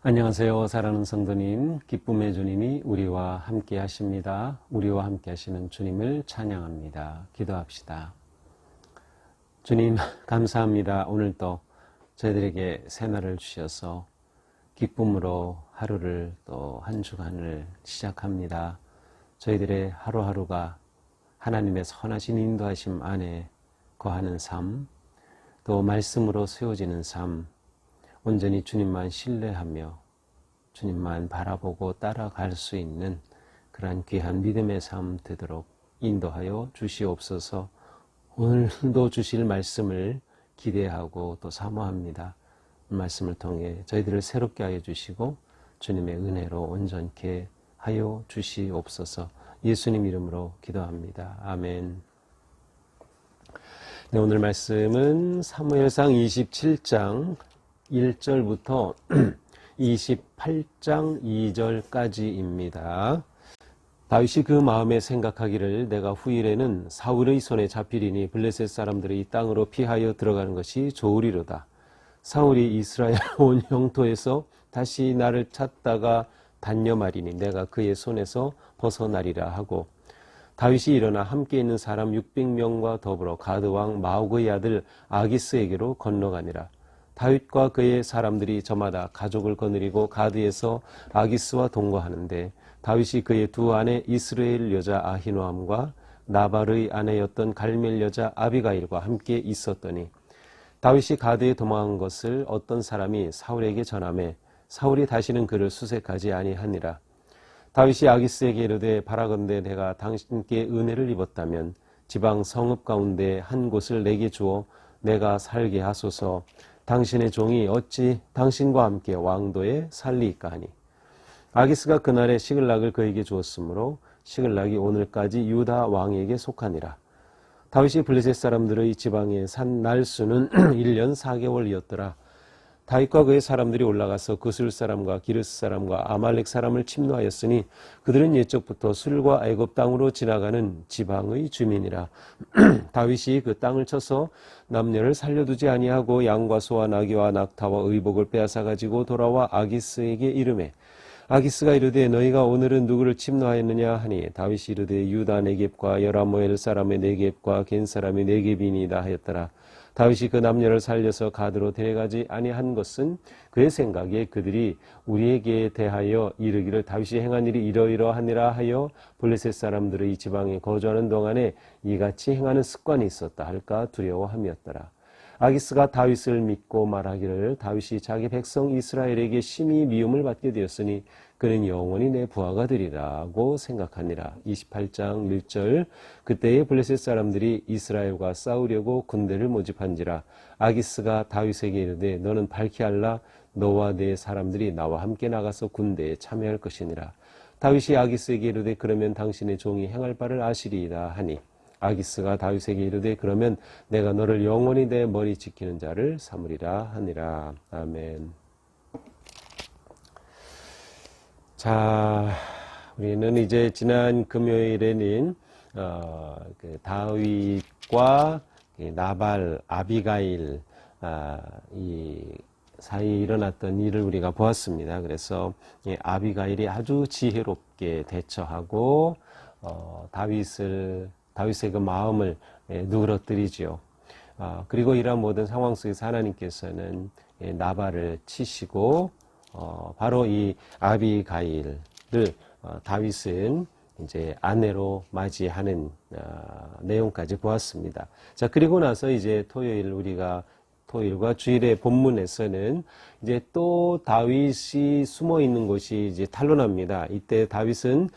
안녕하세요. 사랑하는 성도님, 기쁨의 주님이 우리와 함께 하십니다. 우리와 함께 하시는 주님을 찬양합니다. 기도합시다. 주님, 감사합니다. 오늘도 저희들에게 새날을 주셔서 기쁨으로 하루를 또 한 주간을 시작합니다. 저희들의 하루하루가 하나님의 선하신 인도하심 안에 거하는 삶, 또 말씀으로 세워지는 삶, 온전히 주님만 신뢰하며 주님만 바라보고 따라갈 수 있는 그러한 귀한 믿음의 삶 되도록 인도하여 주시옵소서. 오늘도 주실 말씀을 기대하고 또 사모합니다. 말씀을 통해 저희들을 새롭게 하여 주시고 주님의 은혜로 온전케 하여 주시옵소서. 예수님 이름으로 기도합니다. 아멘. 네, 오늘 말씀은 사무엘상 27장 1절부터 28장 2절까지입니다. 다윗이 그 마음에 생각하기를 내가 후일에는 사울의 손에 잡히리니 블레셋 사람들이 이 땅으로 피하여 들어가는 것이 좋으리로다. 사울이 이스라엘 온 영토에서 다시 나를 찾다가 단념하리니 내가 그의 손에서 벗어나리라 하고, 다윗이 일어나 함께 있는 사람 600명과 더불어 가드왕 마옥의 아들 아기스에게로 건너가니라. 다윗과 그의 사람들이 저마다 가족을 거느리고 가드에서 아기스와 동거하는데, 다윗이 그의 두 아내 이스라엘 여자 아히노암과 나발의 아내였던 갈멜 여자 아비가일과 함께 있었더니, 다윗이 가드에 도망한 것을 어떤 사람이 사울에게 전하매 사울이 다시는 그를 수색하지 아니하니라. 다윗이 아기스에게 이르되 바라건대 내가 당신께 은혜를 입었다면 지방 성읍 가운데 한 곳을 내게 주어 내가 살게 하소서. 당신의 종이 어찌 당신과 함께 왕도에 살리이까 하니, 아기스가 그날에 시글락을 그에게 주었으므로 시글락이 오늘까지 유다 왕에게 속하니라. 다윗이 블레셋 사람들의 지방에 산 날수는 1년 4개월이었더라. 다윗과 그의 사람들이 올라가서 그술 사람과 기르스 사람과 아말렉 사람을 침노하였으니 그들은 옛적부터 술과 애굽 땅으로 지나가는 지방의 주민이라. 다윗이 그 땅을 쳐서 남녀를 살려두지 아니하고 양과 소와 나귀와 낙타와 의복을 빼앗아 가지고 돌아와 아기스에게 이르매, 아기스가 이르되 너희가 오늘은 누구를 침노하였느냐 하니, 다윗이 이르되 유다 네겝과 여라모엘 사람의 네겝과 겐 사람의 네겝이니이다 하였더라. 다윗이 그 남녀를 살려서 가드로 데려가지 아니한 것은 그의 생각에 그들이 우리에게 대하여 이르기를 다윗이 행한 일이 이러이러하니라 하여 블레셋 사람들의 이 지방에 거주하는 동안에 이같이 행하는 습관이 있었다 할까 두려워함이었더라. 아기스가 다윗을 믿고 말하기를 다윗이 자기 백성 이스라엘에게 심히 미움을 받게 되었으니 그는 영원히 내 부하가 되리라고 생각하니라. 28장 1절 그때에 블레셋 사람들이 이스라엘과 싸우려고 군대를 모집한지라. 아기스가 다윗에게 이르되 너는 밝히 알라. 너와 네 사람들이 나와 함께 나가서 군대에 참여할 것이니라. 다윗이 아기스에게 이르되 그러면 당신의 종이 행할 바를 아시리이다 하니, 아기스가 다윗에게 이르되 그러면 내가 너를 영원히 내 머리 지키는 자를 삼으리라 하니라. 아멘. 자, 우리는 이제 지난 금요일에는 그 다윗과 나발, 아비가일 이 사이에 일어났던 일을 우리가 보았습니다. 그래서 아비가일이 아주 지혜롭게 대처하고 다윗의 그 마음을 누그러뜨리죠. 그리고 이러한 모든 상황 속에서 하나님께서는 나발을 치시고 바로 이 아비가일을 다윗은 이제 아내로 맞이하는 내용까지 보았습니다. 자, 그리고 나서 이제 토요일과 주일의 본문에서는 이제 또 다윗이 숨어 있는 곳이 이제 탄로납니다. 이때 다윗은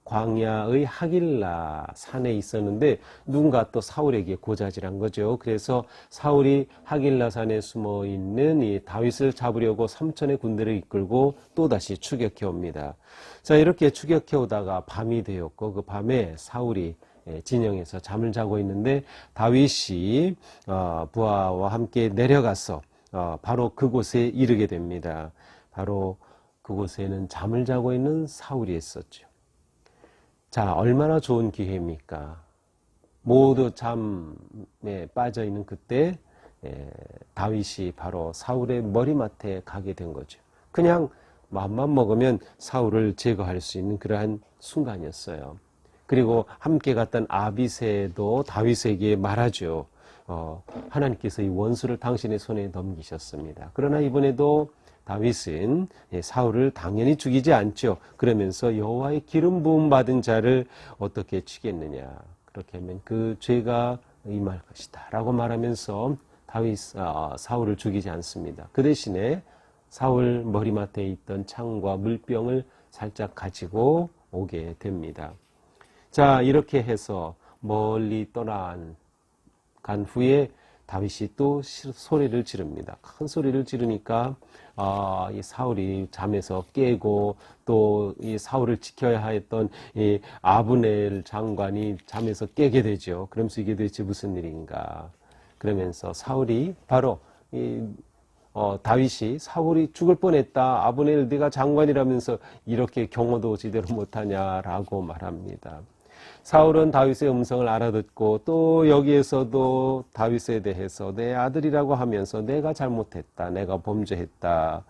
광야의 하길라 산에 있었는데 누군가 또 사울에게 고자질한 거죠. 그래서 사울이 하길라 산에 숨어 있는 이 다윗을 잡으려고 3천의 군대를 이끌고 또다시 추격해 옵니다. 자, 이렇게 추격해 오다가 밤이 되었고 그 밤에 사울이 진영에서 잠을 자고 있는데 다윗이 부하와 함께 내려가서 바로 그곳에 이르게 됩니다. 바로 그곳에는 잠을 자고 있는 사울이 있었죠. 자, 얼마나 좋은 기회입니까? 모두 잠에 빠져 있는 그때 다윗이 바로 사울의 머리맡에 가게 된 거죠. 그냥 마음만 먹으면 사울을 제거할 수 있는 그러한 순간이었어요. 그리고 함께 갔던 아비새도 다윗에게 말하죠. 하나님께서 이 원수를 당신의 손에 넘기셨습니다. 그러나 이번에도 다윗은 사울을 당연히 죽이지 않죠. 그러면서 여호와의 기름 부음 받은 자를 어떻게 죽겠느냐. 그렇게 하면 그 죄가 임할 것이다 라고 말하면서 사울을 죽이지 않습니다. 그 대신에 사울 머리맡에 있던 창과 물병을 살짝 가지고 오게 됩니다. 자, 이렇게 해서 멀리 간 후에 다윗이 또 소리를 지릅니다. 큰 소리를 지르니까 이 사울이 잠에서 깨고 또 이 사울을 지켜야 했던 이 아브넬 장관이 잠에서 깨게 되죠. 그러면서 이게 도대체 무슨 일인가? 그러면서 사울이 바로 다윗이 사울이 죽을 뻔했다. 아브넬 네가 장관이라면서 이렇게 경호도 제대로 못하냐라고 말합니다. 사울은 다윗의 음성을 알아듣고 또 여기에서도 다윗에 대해서 내 아들이라고 하면서 내가 잘못했다. 내가 범죄했다.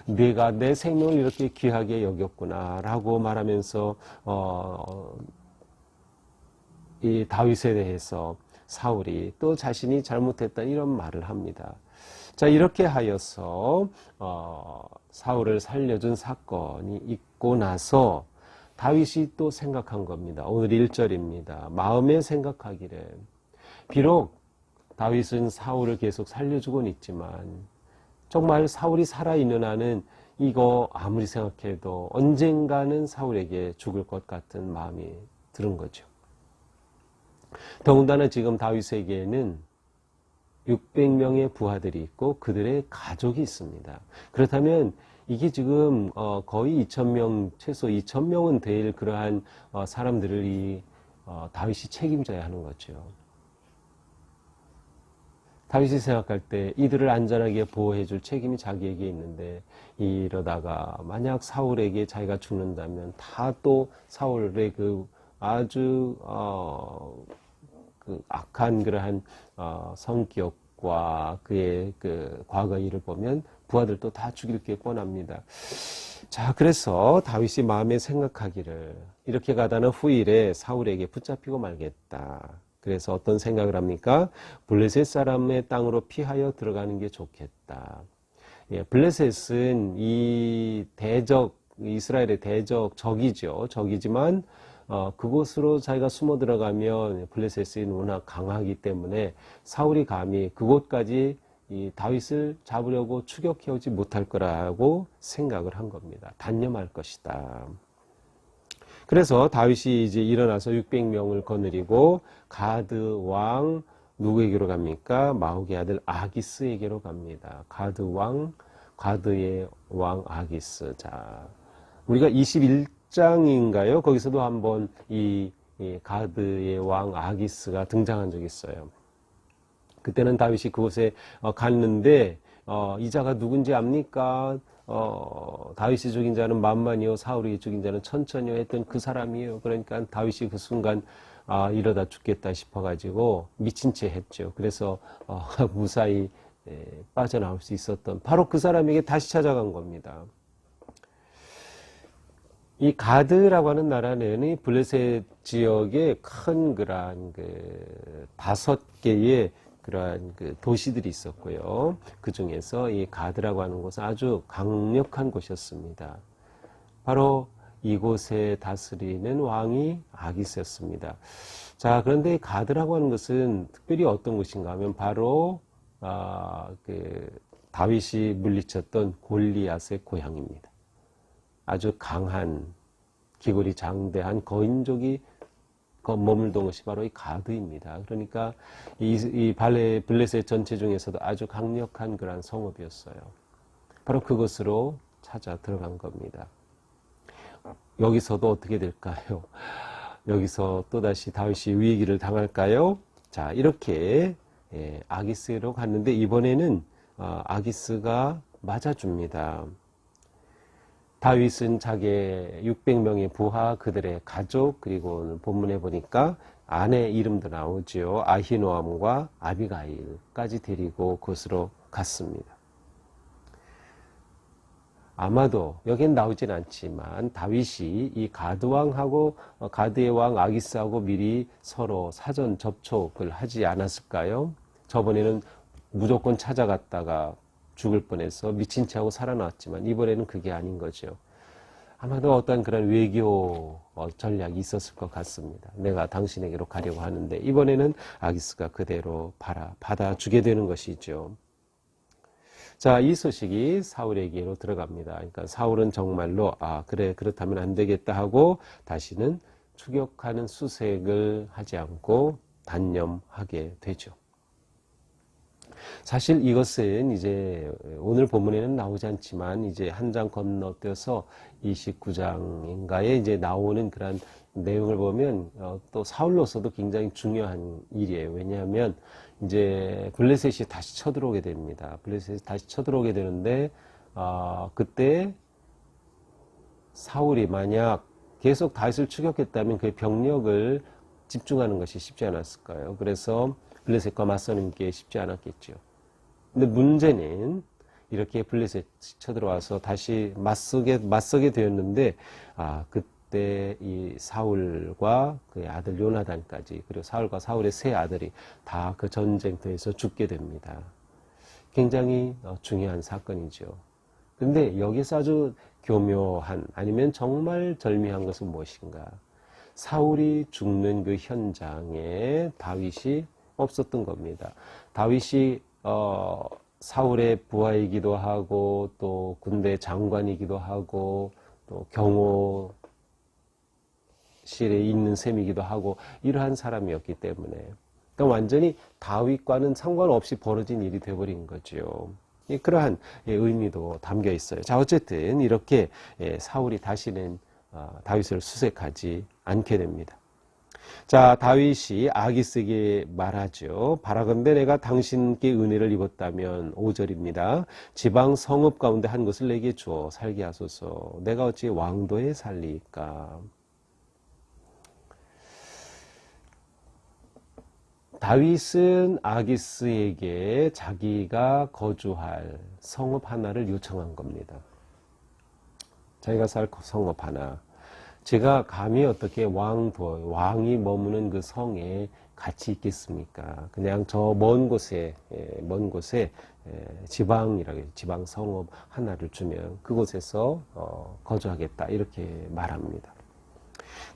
네가 내 생명을 이렇게 귀하게 여겼구나 라고 말하면서 이 다윗에 대해서 사울이 또 자신이 잘못했다 이런 말을 합니다. 자, 이렇게 하여서 사울을 살려준 사건이 있고 나서 다윗이 또 생각한 겁니다. 오늘 1절입니다. 마음에 생각하기를. 비록 다윗은 사울을 계속 살려주곤 있지만 정말 사울이 살아있는 한은 이거 아무리 생각해도 언젠가는 사울에게 죽을 것 같은 마음이 드는 거죠. 더군다나 지금 다윗에게는 600명의 부하들이 있고 그들의 가족이 있습니다. 그렇다면 이게 지금 거의 2,000명, 최소 2,000명은 될 그러한 사람들을 이 다윗이 책임져야 하는 거죠. 다윗이 생각할 때 이들을 안전하게 보호해 줄 책임이 자기에게 있는데 이러다가 만약 사울에게 자기가 죽는다면 다 또 사울의 그 아주 그 악한 그러한 성격과 그의 그 과거 일을 보면 부하들도 다 죽일 게 뻔합니다. 자, 그래서 다윗이 마음에 생각하기를 이렇게 가다는 후일에 사울에게 붙잡히고 말겠다. 그래서 어떤 생각을 합니까? 블레셋 사람의 땅으로 피하여 들어가는 게 좋겠다. 예, 블레셋은 이 이스라엘의 적이죠. 적이지만 그곳으로 자기가 숨어 들어가면 블레셋이 워낙 강하기 때문에 사울이 감히 그곳까지 이 다윗을 잡으려고 추격해오지 못할 거라고 생각을 한 겁니다. 단념할 것이다. 그래서 다윗이 이제 일어나서 600명을 거느리고 가드 왕 누구에게로 갑니까? 마옥의 아들 아기스에게로 갑니다. 가드의 왕 아기스. 자, 우리가 21장인가요? 거기서도 한번 이 가드의 왕 아기스가 등장한 적이 있어요. 그때는 다윗이 그곳에 갔는데 이 자가 누군지 압니까? 다윗이 죽인 자는 만만이요 사울이 죽인 자는 천천히요 했던 그 사람이에요. 그러니까 다윗이 그 순간 이러다 죽겠다 싶어가지고 미친 채 했죠. 그래서 무사히 빠져나올 수 있었던 바로 그 사람에게 다시 찾아간 겁니다. 이 가드라고 하는 나라는 이 블레셋 지역에 큰 그러한 그 5개의 그러한 그 도시들이 있었고요. 그 중에서 이 가드라고 하는 곳은 아주 강력한 곳이었습니다. 바로 이곳에 다스리는 왕이 아기스였습니다. 자, 그런데 이 가드라고 하는 것은 특별히 어떤 곳인가 하면 바로 그 다윗이 물리쳤던 골리앗의 고향입니다. 아주 강한 기골이 장대한 거인족이 머물던 것이 바로 이 가드입니다. 그러니까 이 블레셋 전체 중에서도 아주 강력한 그러한 성읍이었어요. 바로 그것으로 찾아 들어간 겁니다. 여기서도 어떻게 될까요? 여기서 또다시 다윗이 위기를 당할까요? 자, 이렇게 아기스로 갔는데 이번에는 아기스가 맞아줍니다. 다윗은 자기의 600명의 부하, 그들의 가족, 그리고 본문에 보니까 아내 이름도 나오죠. 아히노암과 아비가일까지 데리고 그곳으로 갔습니다. 아마도 여긴 나오진 않지만 다윗이 이 가드의 왕 아기스하고 미리 서로 사전 접촉을 하지 않았을까요? 저번에는 무조건 찾아갔다가 죽을 뻔해서 미친 체하고 살아났지만 이번에는 그게 아닌 거죠. 아마도 어떤 그런 외교 전략이 있었을 것 같습니다. 내가 당신에게로 가려고 하는데 이번에는 아기스가 그대로 받아주게 되는 것이죠. 자, 이 소식이 사울에게로 들어갑니다. 그러니까 사울은 정말로 그래 그렇다면 안 되겠다 하고 다시는 추격하는 수색을 하지 않고 단념하게 되죠. 사실 이것은 이제 오늘 본문에는 나오지 않지만 이제 한 장 건너뛰어서 29장인가에 이제 나오는 그런 내용을 보면 또 사울로서도 굉장히 중요한 일이에요. 왜냐하면 이제 블레셋이 다시 쳐들어오게 됩니다. 블레셋이 다시 쳐들어오게 되는데 그때 사울이 만약 계속 다윗을 추격했다면 그의 병력을 집중하는 것이 쉽지 않았을까요? 그래서 블레셋과 맞서는 게 쉽지 않았겠죠. 근데 문제는 이렇게 블레셋이 쳐들어와서 다시 맞서게 되었는데 그때 이 사울과 그의 아들 요나단까지 그리고 사울과 사울의 세 아들이 다 그 전쟁터에서 죽게 됩니다. 굉장히 중요한 사건이죠. 근데 여기서 아주 교묘한 아니면 정말 절묘한 것은 무엇인가? 사울이 죽는 그 현장에 다윗이 없었던 겁니다. 다윗이 사울의 부하이기도 하고 또 군대 장관이기도 하고 또 경호실에 있는 셈이기도 하고 이러한 사람이었기 때문에 그러니까 완전히 다윗과는 상관없이 벌어진 일이 되어버린 거죠. 그러한 의미도 담겨 있어요. 자, 어쨌든 이렇게 사울이 다시는 다윗을 수색하지 않게 됩니다. 자, 다윗이 아기스에게 말하죠. 바라건대 내가 당신께 은혜를 입었다면 5절입니다. 지방 성읍 가운데 한 곳을 내게 주어 살게 하소서. 내가 어찌 왕도에 살리까? 다윗은 아기스에게 자기가 거주할 성읍 하나를 요청한 겁니다. 자기가 살 성읍 하나. 제가 감히 어떻게 왕이 머무는 그 성에 같이 있겠습니까? 그냥 저 먼 곳에 지방이라고 해요. 지방 성읍 하나를 주면 그곳에서 거주하겠다 이렇게 말합니다.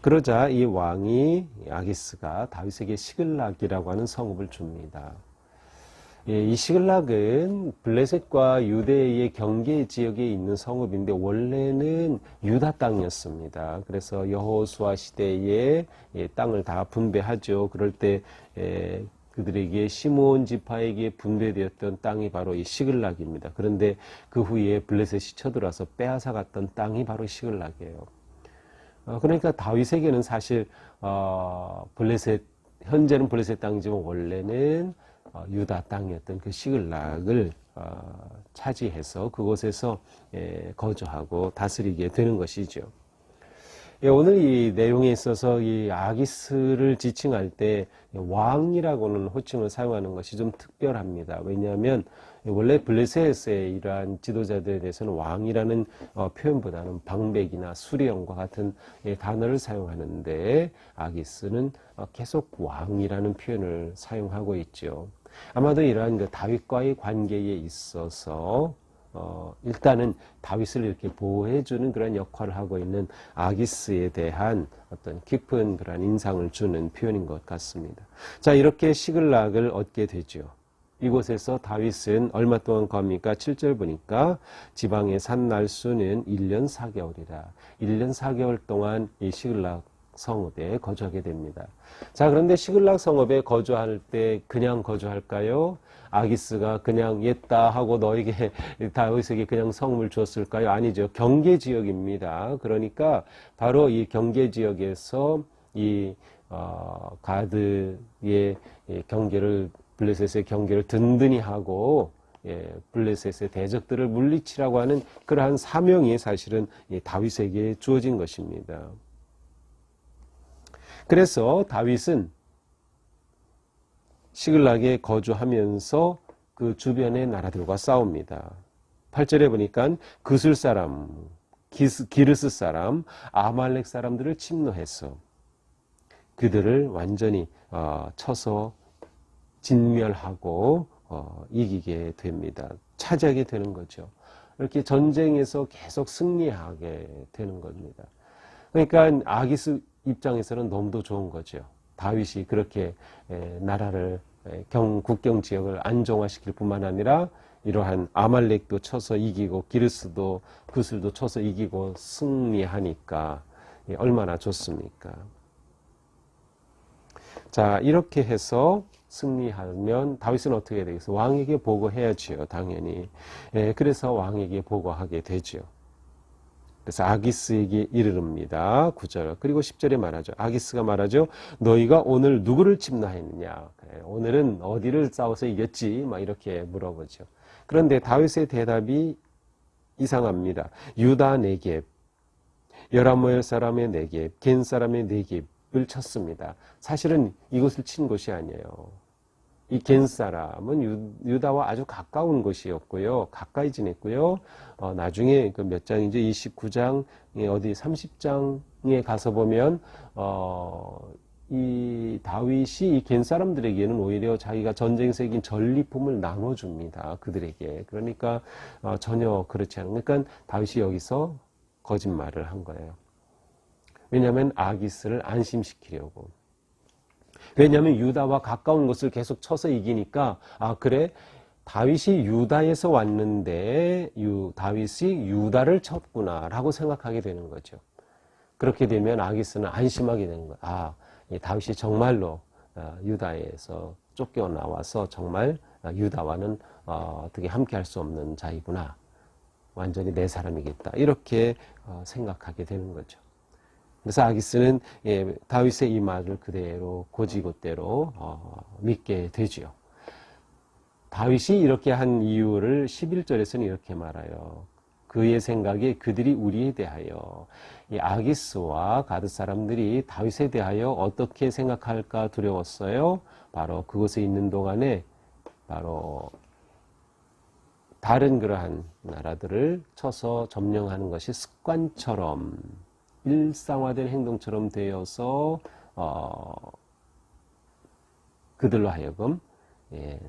그러자 이 왕이 아기스가 다윗에게 시글락이라고 하는 성읍을 줍니다. 이 시글락은 블레셋과 유대의 경계 지역에 있는 성읍인데 원래는 유다 땅이었습니다. 그래서 여호수아 시대에 땅을 다 분배하죠. 그럴 때 그들에게 시므온 지파에게 분배되었던 땅이 바로 이 시글락입니다. 그런데 그 후에 블레셋이 쳐들어와서 빼앗아갔던 땅이 바로 시글락이에요. 그러니까 다윗에게는 사실 현재는 블레셋 땅이지만 원래는 유다 땅이었던 그 시글락을 차지해서 그곳에서 거주하고 다스리게 되는 것이죠. 오늘 이 내용에 있어서 이 아기스를 지칭할 때 왕이라고는 호칭을 사용하는 것이 좀 특별합니다. 왜냐하면 원래 블레셋의 이러한 지도자들에 대해서는 왕이라는 표현보다는 방백이나 수령과 같은 단어를 사용하는데 아기스는 계속 왕이라는 표현을 사용하고 있죠. 아마도 이러한 그 다윗과의 관계에 있어서 일단은 다윗을 이렇게 보호해주는 그런 역할을 하고 있는 아기스에 대한 어떤 깊은 그런 인상을 주는 표현인 것 같습니다. 자, 이렇게 시글락을 얻게 되죠. 이곳에서 다윗은 얼마 동안 겁니까? 7절 보니까 지방의 산 날수는 1년 4개월이라. 1년 4개월 동안 이 시글락 성읍에 거주하게 됩니다. 자, 그런데 시글락 성읍에 거주할 때 그냥 거주할까요? 아기스가 그냥 옛다 하고 너에게 다윗에게 그냥 성읍을 줬을까요? 아니죠. 경계 지역입니다. 그러니까 바로 이 경계 지역에서 이 가드의 경계를 블레셋의 경계를 든든히 하고 블레셋의 대적들을 물리치라고 하는 그러한 사명이 사실은 다윗에게 주어진 것입니다. 그래서 다윗은 시글락에 거주하면서 그 주변의 나라들과 싸웁니다. 8절에 보니까 그술 사람, 기르스 사람, 아말렉 사람들을 침노해서 그들을 완전히 쳐서 진멸하고 이기게 됩니다. 차지하게 되는 거죠. 이렇게 전쟁에서 계속 승리하게 되는 겁니다. 그러니까 아기스 입장에서는 너무도 좋은 거죠. 다윗이 그렇게 나라를 국경 지역을 안정화시킬 뿐만 아니라 이러한 아말렉도 쳐서 이기고 기르스도 그슬도 쳐서 이기고 승리하니까 얼마나 좋습니까? 자, 이렇게 해서 승리하면 다윗은 어떻게 해야 되겠어요? 왕에게 보고해야지요, 당연히. 그래서 왕에게 보고하게 되죠. 그래서 아기스에게 이르릅니다. 9절. 그리고 10절에 말하죠. 아기스가 말하죠. 너희가 오늘 누구를 침노했느냐? 오늘은 어디를 싸워서 이겼지? 막 이렇게 물어보죠. 그런데 다윗의 대답이 이상합니다. 유다 네겝, 여라모엘 사람의 네겝, 겐 사람의 네겝을 쳤습니다. 사실은 이곳을 친 곳이 아니에요. 이 겐 사람은 유다와 아주 가까운 곳이었고요. 가까이 지냈고요. 나중에 그 몇 장이죠? 29장, 어디 30장에 가서 보면, 이 다윗이 이 겐 사람들에게는 오히려 자기가 전쟁에서 이긴 전리품을 나눠줍니다. 그들에게. 그러니까 전혀 그렇지 않은. 그러니까 다윗이 여기서 거짓말을 한 거예요. 왜냐하면 아기스를 안심시키려고. 왜냐하면 유다와 가까운 곳을 계속 쳐서 이기니까 그래 다윗이 유다에서 왔는데 다윗이 유다를 쳤구나 라고 생각하게 되는 거죠. 그렇게 되면 아기스는 안심하게 되는 거예요. 다윗이 정말로 유다에서 쫓겨나와서 정말 유다와는 어떻게 함께 할 수 없는 자이구나. 완전히 내 사람이겠다. 이렇게 생각하게 되는 거죠. 그래서 아기스는 다윗의 이 말을 그대로 곧이곧대로 믿게 되지요. 다윗이 이렇게 한 이유를 11절에서는 이렇게 말해요. 그의 생각에 그들이 우리에 대하여 이 아기스와 가드 사람들이 다윗에 대하여 어떻게 생각할까 두려웠어요. 바로 그곳에 있는 동안에 바로 다른 그러한 나라들을 쳐서 점령하는 것이 습관처럼 일상화된 행동처럼 되어서 그들로 하여금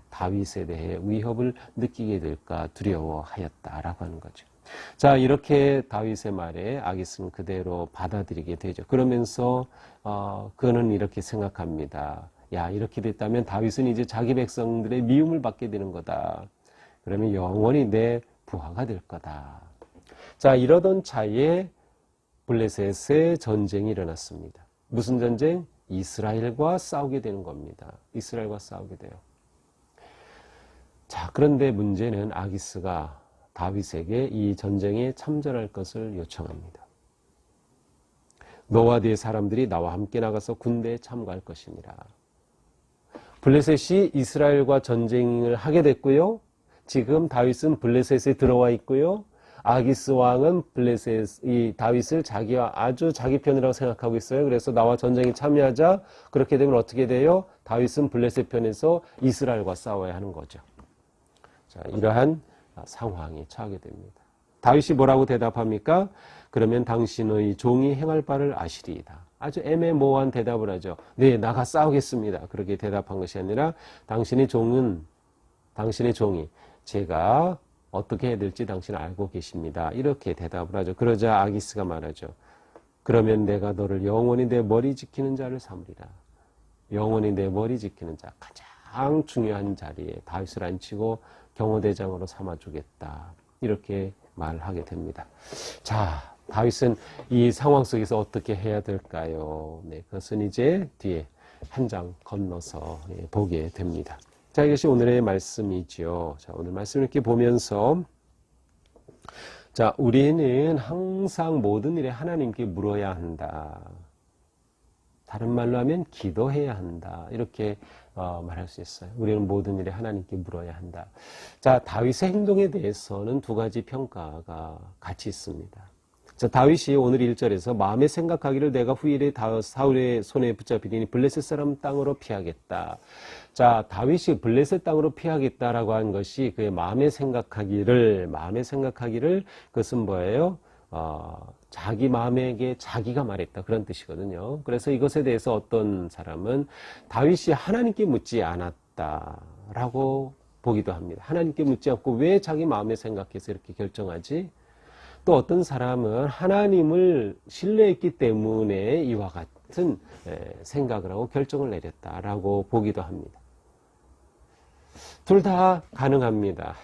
다윗에 대해 위협을 느끼게 될까 두려워하였다라고 하는 거죠. 자, 이렇게 다윗의 말에 아기스는 그대로 받아들이게 되죠. 그러면서 그는 이렇게 생각합니다. 야, 이렇게 됐다면 다윗은 이제 자기 백성들의 미움을 받게 되는 거다. 그러면 영원히 내 부하가 될 거다. 자, 이러던 차에 블레셋의 전쟁이 일어났습니다. 무슨 전쟁? 이스라엘과 싸우게 되는 겁니다. 이스라엘과 싸우게 돼요. 자, 그런데 문제는 아기스가 다윗에게 이 전쟁에 참전할 것을 요청합니다. 너와 네 사람들이 나와 함께 나가서 군대에 참가할 것이니라. 블레셋이 이스라엘과 전쟁을 하게 됐고요. 지금 다윗은 블레셋에 들어와 있고요. 아기스 왕은 이 다윗을 아주 자기 편이라고 생각하고 있어요. 그래서 나와 전쟁에 참여하자. 그렇게 되면 어떻게 돼요? 다윗은 블레셋 편에서 이스라엘과 싸워야 하는 거죠. 자, 이러한 상황에 처하게 됩니다. 다윗이 뭐라고 대답합니까? 그러면 당신의 종이 행할 바를 아시리이다. 아주 애매모호한 대답을 하죠. 네, 나가 싸우겠습니다. 그렇게 대답한 것이 아니라 당신의 종이 제가 어떻게 해야 될지 당신은 알고 계십니다. 이렇게 대답을 하죠. 그러자 아기스가 말하죠. 그러면 내가 너를 영원히 내 머리 지키는 자를 삼으리라. 영원히 내 머리 지키는 자, 가장 중요한 자리에 다윗을 앉히고 경호대장으로 삼아주겠다. 이렇게 말하게 됩니다. 자, 다윗은 이 상황 속에서 어떻게 해야 될까요? 네, 그것은 이제 뒤에 한 장 건너서 보게 됩니다. 자, 이것이 오늘의 말씀이죠. 자, 오늘 말씀을 이렇게 보면서, 자, 우리는 항상 모든 일에 하나님께 물어야 한다. 다른 말로 하면 기도해야 한다. 이렇게 말할 수 있어요. 우리는 모든 일에 하나님께 물어야 한다. 자, 다윗의 행동에 대해서는 두 가지 평가가 같이 있습니다. 자, 다윗이 오늘 1절에서 마음에 생각하기를 내가 후일에 사울의 손에 붙잡히리니 블레셋 사람 땅으로 피하겠다. 자, 다윗이 블레셋 땅으로 피하겠다라고 한 것이 그의 마음에 생각하기를 그것은 뭐예요? 자기 마음에게 자기가 말했다. 그런 뜻이거든요. 그래서 이것에 대해서 어떤 사람은 다윗이 하나님께 묻지 않았다라고 보기도 합니다. 하나님께 묻지 않고 왜 자기 마음에 생각해서 이렇게 결정하지? 또 어떤 사람은 하나님을 신뢰했기 때문에 이와 같은 생각을 하고 결정을 내렸다라고 보기도 합니다. 둘 다 가능합니다.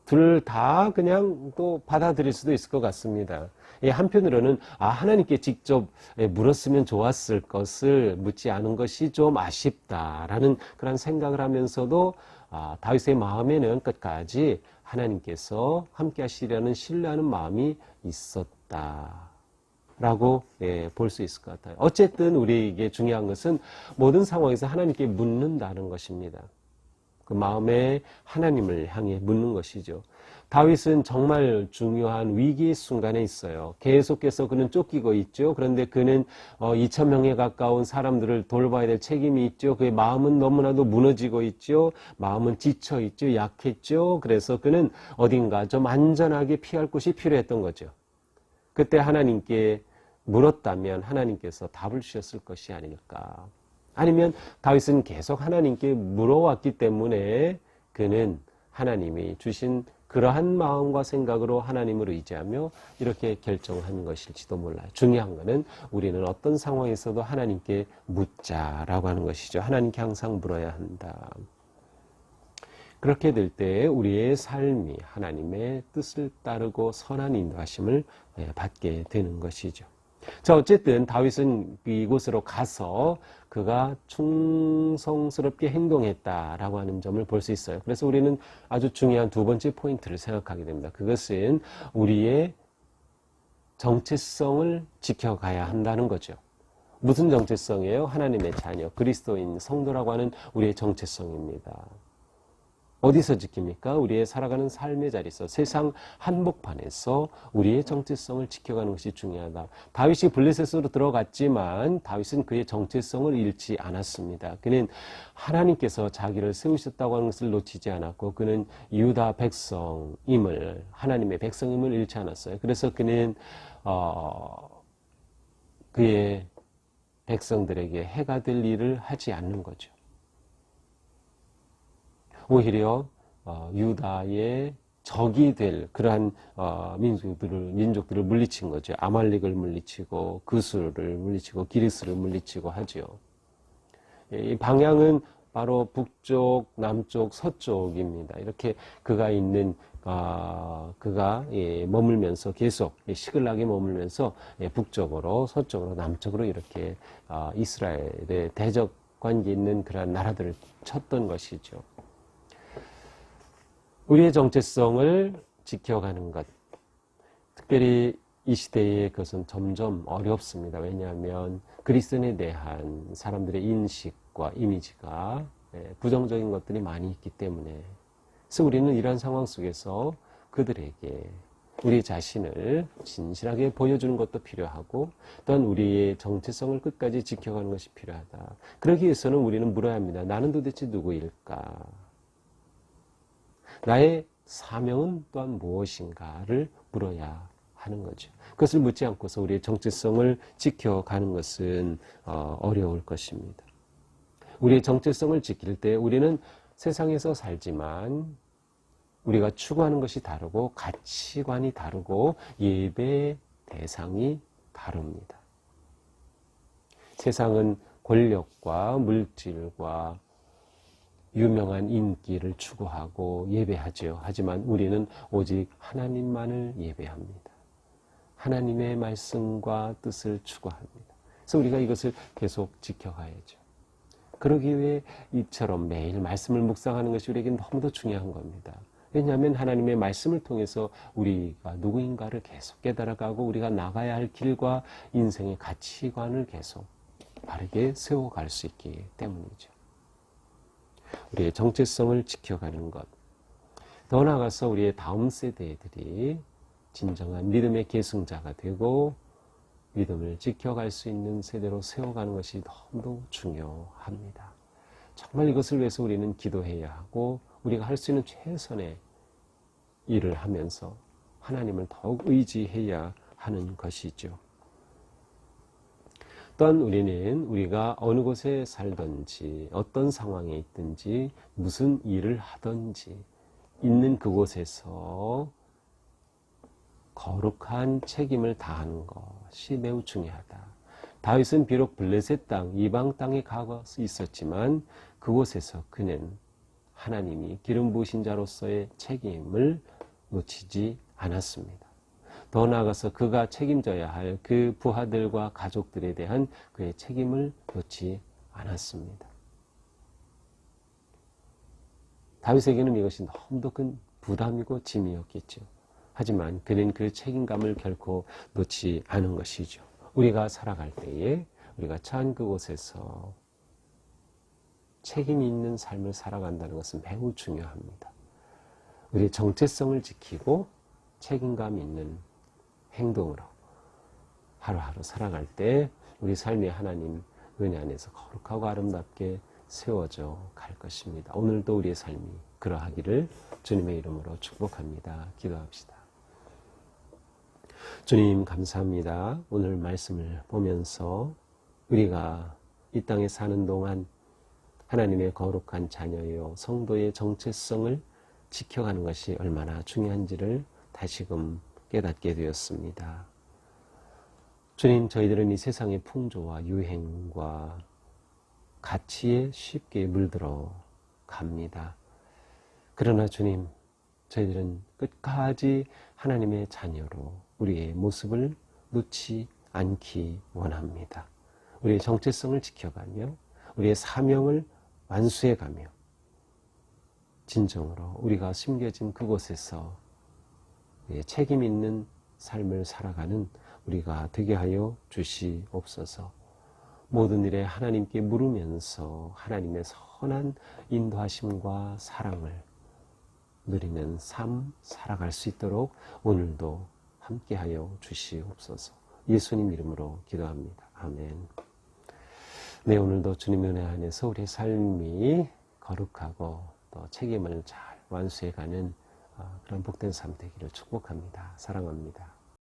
둘 다 그냥 또 받아들일 수도 있을 것 같습니다. 한편으로는 하나님께 직접 물었으면 좋았을 것을 묻지 않은 것이 좀 아쉽다라는 그런 생각을 하면서도 다윗의 마음에는 끝까지 하나님께서 함께 하시려는 신뢰하는 마음이 있었다. 라고 볼 수 있을 것 같아요. 어쨌든 우리에게 중요한 것은 모든 상황에서 하나님께 묻는다는 것입니다. 그 마음에 하나님을 향해 묻는 것이죠. 다윗은 정말 중요한 위기의 순간에 있어요. 계속해서 그는 쫓기고 있죠. 그런데 그는 2,000명에 가까운 사람들을 돌봐야 될 책임이 있죠. 그의 마음은 너무나도 무너지고 있죠. 마음은 지쳐 있죠. 약했죠. 그래서 그는 어딘가 좀 안전하게 피할 곳이 필요했던 거죠. 그때 하나님께 물었다면 하나님께서 답을 주셨을 것이 아닐까. 아니면 다윗은 계속 하나님께 물어왔기 때문에 그는 하나님이 주신 그러한 마음과 생각으로 하나님을 의지하며 이렇게 결정한 것일지도 몰라요. 중요한 것은 우리는 어떤 상황에서도 하나님께 묻자라고 하는 것이죠. 하나님께 항상 물어야 한다. 그렇게 될 때 우리의 삶이 하나님의 뜻을 따르고 선한 인도하심을 받게 되는 것이죠. 자, 어쨌든 다윗은 이곳으로 가서 그가 충성스럽게 행동했다라고 하는 점을 볼 수 있어요. 그래서 우리는 아주 중요한 두 번째 포인트를 생각하게 됩니다. 그것은 우리의 정체성을 지켜가야 한다는 거죠. 무슨 정체성이에요? 하나님의 자녀, 그리스도인 성도라고 하는 우리의 정체성입니다. 어디서 지킵니까? 우리의 살아가는 삶의 자리에서, 세상 한복판에서 우리의 정체성을 지켜가는 것이 중요하다. 다윗이 블레셋으로 들어갔지만 다윗은 그의 정체성을 잃지 않았습니다. 그는 하나님께서 자기를 세우셨다고 하는 것을 놓치지 않았고 그는 유다 백성임을, 하나님의 백성임을 잃지 않았어요. 그래서 그는 그의 백성들에게 해가 될 일을 하지 않는 거죠. 오히려 유다의 적이 될 그러한 민족들을 물리친 거죠. 아말렉을 물리치고 그수를 물리치고 기르스를 물리치고 하죠. 이 방향은 바로 북쪽, 남쪽, 서쪽입니다. 이렇게 그가 있는 그가 머물면서 계속 시글락에 머물면서 북쪽으로, 서쪽으로, 남쪽으로 이렇게 이스라엘의 대적 관계 있는 그러한 나라들을 쳤던 것이죠. 우리의 정체성을 지켜가는 것, 특별히 이 시대에 그것은 점점 어렵습니다. 왜냐하면 그리스도인에 대한 사람들의 인식과 이미지가 부정적인 것들이 많이 있기 때문에, 그래서 우리는 이러한 상황 속에서 그들에게 우리 자신을 진실하게 보여주는 것도 필요하고 또한 우리의 정체성을 끝까지 지켜가는 것이 필요하다. 그러기 위해서는 우리는 물어야 합니다. 나는 도대체 누구일까? 나의 사명은 또한 무엇인가를 물어야 하는 거죠. 그것을 묻지 않고서 우리의 정체성을 지켜가는 것은 어려울 것입니다. 우리의 정체성을 지킬 때 우리는 세상에서 살지만 우리가 추구하는 것이 다르고 가치관이 다르고 예배 대상이 다릅니다. 세상은 권력과 물질과 유명한 인기를 추구하고 예배하죠. 하지만 우리는 오직 하나님만을 예배합니다. 하나님의 말씀과 뜻을 추구합니다. 그래서 우리가 이것을 계속 지켜가야죠. 그러기 위해 이처럼 매일 말씀을 묵상하는 것이 우리에게 너무도 중요한 겁니다. 왜냐하면 하나님의 말씀을 통해서 우리가 누구인가를 계속 깨달아가고 우리가 나가야 할 길과 인생의 가치관을 계속 바르게 세워갈 수 있기 때문이죠. 우리의 정체성을 지켜가는 것, 더 나아가서 우리의 다음 세대들이 진정한 믿음의 계승자가 되고 믿음을 지켜갈 수 있는 세대로 세워가는 것이 너무 중요합니다. 정말 이것을 위해서 우리는 기도해야 하고 우리가 할 수 있는 최선의 일을 하면서 하나님을 더욱 의지해야 하는 것이죠. 또한 우리는 우리가 어느 곳에 살든지 어떤 상황에 있든지 무슨 일을 하든지 있는 그곳에서 거룩한 책임을 다하는 것이 매우 중요하다. 다윗은 비록 블레셋 땅, 이방 땅에 가 있었지만 그곳에서 그는 하나님이 기름 부으신 자로서의 책임을 놓치지 않았습니다. 더 나아가서 그가 책임져야 할 그 부하들과 가족들에 대한 그의 책임을 놓지 않았습니다. 다윗에게는 이것이 너무도 큰 부담이고 짐이었겠죠. 하지만 그는 그 책임감을 결코 놓지 않은 것이죠. 우리가 살아갈 때에 우리가 처한 그곳에서 책임이 있는 삶을 살아간다는 것은 매우 중요합니다. 우리의 정체성을 지키고 책임감 있는 행동으로 하루하루 살아갈 때 우리 삶이 하나님 은혜 안에서 거룩하고 아름답게 세워져 갈 것입니다. 오늘도 우리의 삶이 그러하기를 주님의 이름으로 축복합니다. 기도합시다. 주님 감사합니다. 오늘 말씀을 보면서 우리가 이 땅에 사는 동안 하나님의 거룩한 자녀요 성도의 정체성을 지켜가는 것이 얼마나 중요한지를 다시금 깨닫게 되었습니다. 주님, 저희들은 이 세상의 풍조와 유행과 가치에 쉽게 물들어 갑니다. 그러나 주님, 저희들은 끝까지 하나님의 자녀로 우리의 모습을 놓지 않기 원합니다. 우리의 정체성을 지켜가며 우리의 사명을 완수해가며 진정으로 우리가 심겨진 그곳에서 책임 있는 삶을 살아가는 우리가 되게 하여 주시옵소서. 모든 일에 하나님께 물으면서 하나님의 선한 인도하심과 사랑을 누리는 삶 살아갈 수 있도록 오늘도 함께하여 주시옵소서. 예수님 이름으로 기도합니다. 아멘. 네, 오늘도 주님의 은혜 안에서 우리의 삶이 거룩하고 또 책임을 잘 완수해가는 그런 복된 삶 되기를 축복합니다. 사랑합니다.